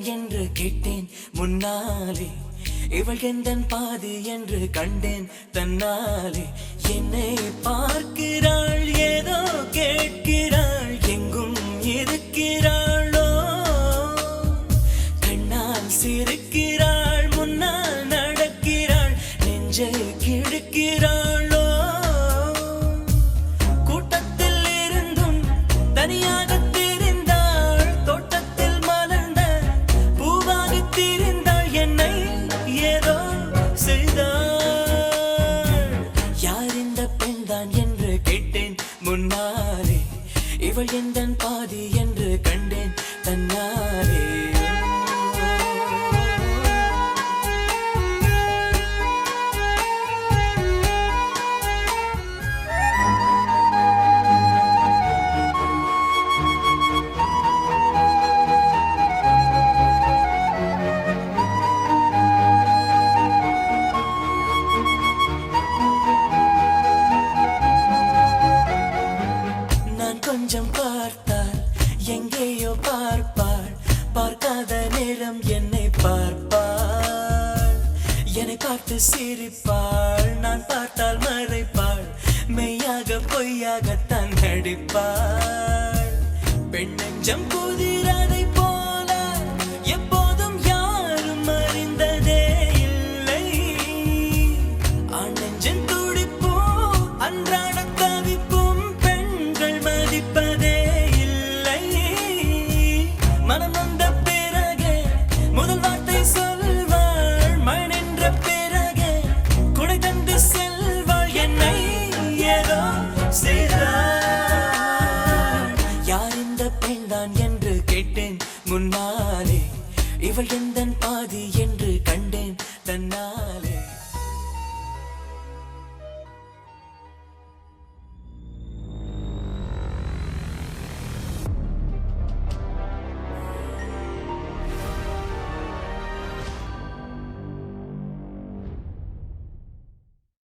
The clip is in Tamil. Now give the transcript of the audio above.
பெண்தான் என்று கேட்டேன் முன்னாலே, இவள் எந்தன் பாதி என்று கண்டேன் தன்னாலே. என்னை பார்க்கிறாள், ஏதோ கேட்கிறாள், எங்கும் இருக்கிறாளோ, கண்ணால் சிரிக்கிறாள், முன்னால் நடக்கிறாள், நெஞ்சை கிழக்கிறாளோ. கூட்டத்தில் இருந்தும் தனியாக தெரிந்தாள், தோட்டத்தில் மலர்ந்த பூவாக திரிந்தாள், என்னை ஏதோ செய்தாள். யார் இந்த பெண்தான் என்று கேட்டேன் முன்னாலே, இவள் எந்தன் பாதி என்று கண்டேன் தன்னாலே. கொஞ்சம் பார்த்தால் எங்கேயோ பார்ப்பாள், பார்க்காத நேரம் என்னை பார்ப்பாள், என்னை பார்த்து சிரிப்பாள், நான் பார்த்தால் மறைப்பாள், மெய்யாக பொய்யாகத்தான் நடிப்பாள். பெண் நெஞ்சம் குதிரதை போல எப்போதும் யாரும் அறிந்ததே இல்லை, ஆண் நெஞ்சம் துடிப்போ அன்றாட தவிப்பும் பெண்கள் மதிப்பதே இல்லை. மனம் வந்த பிறகு முதல் வார்த்தை சொல்வாள், மழை நின்ற பிறகு குடை தந்து செல்வாள், என்னை ஏதோ செய்தாள். யார் இந்த பெண்தான் என்று கேட்டேன் முன்னாலே, இவள் எந்தன் பாதி என்று கண்டேன் தன்னாலே.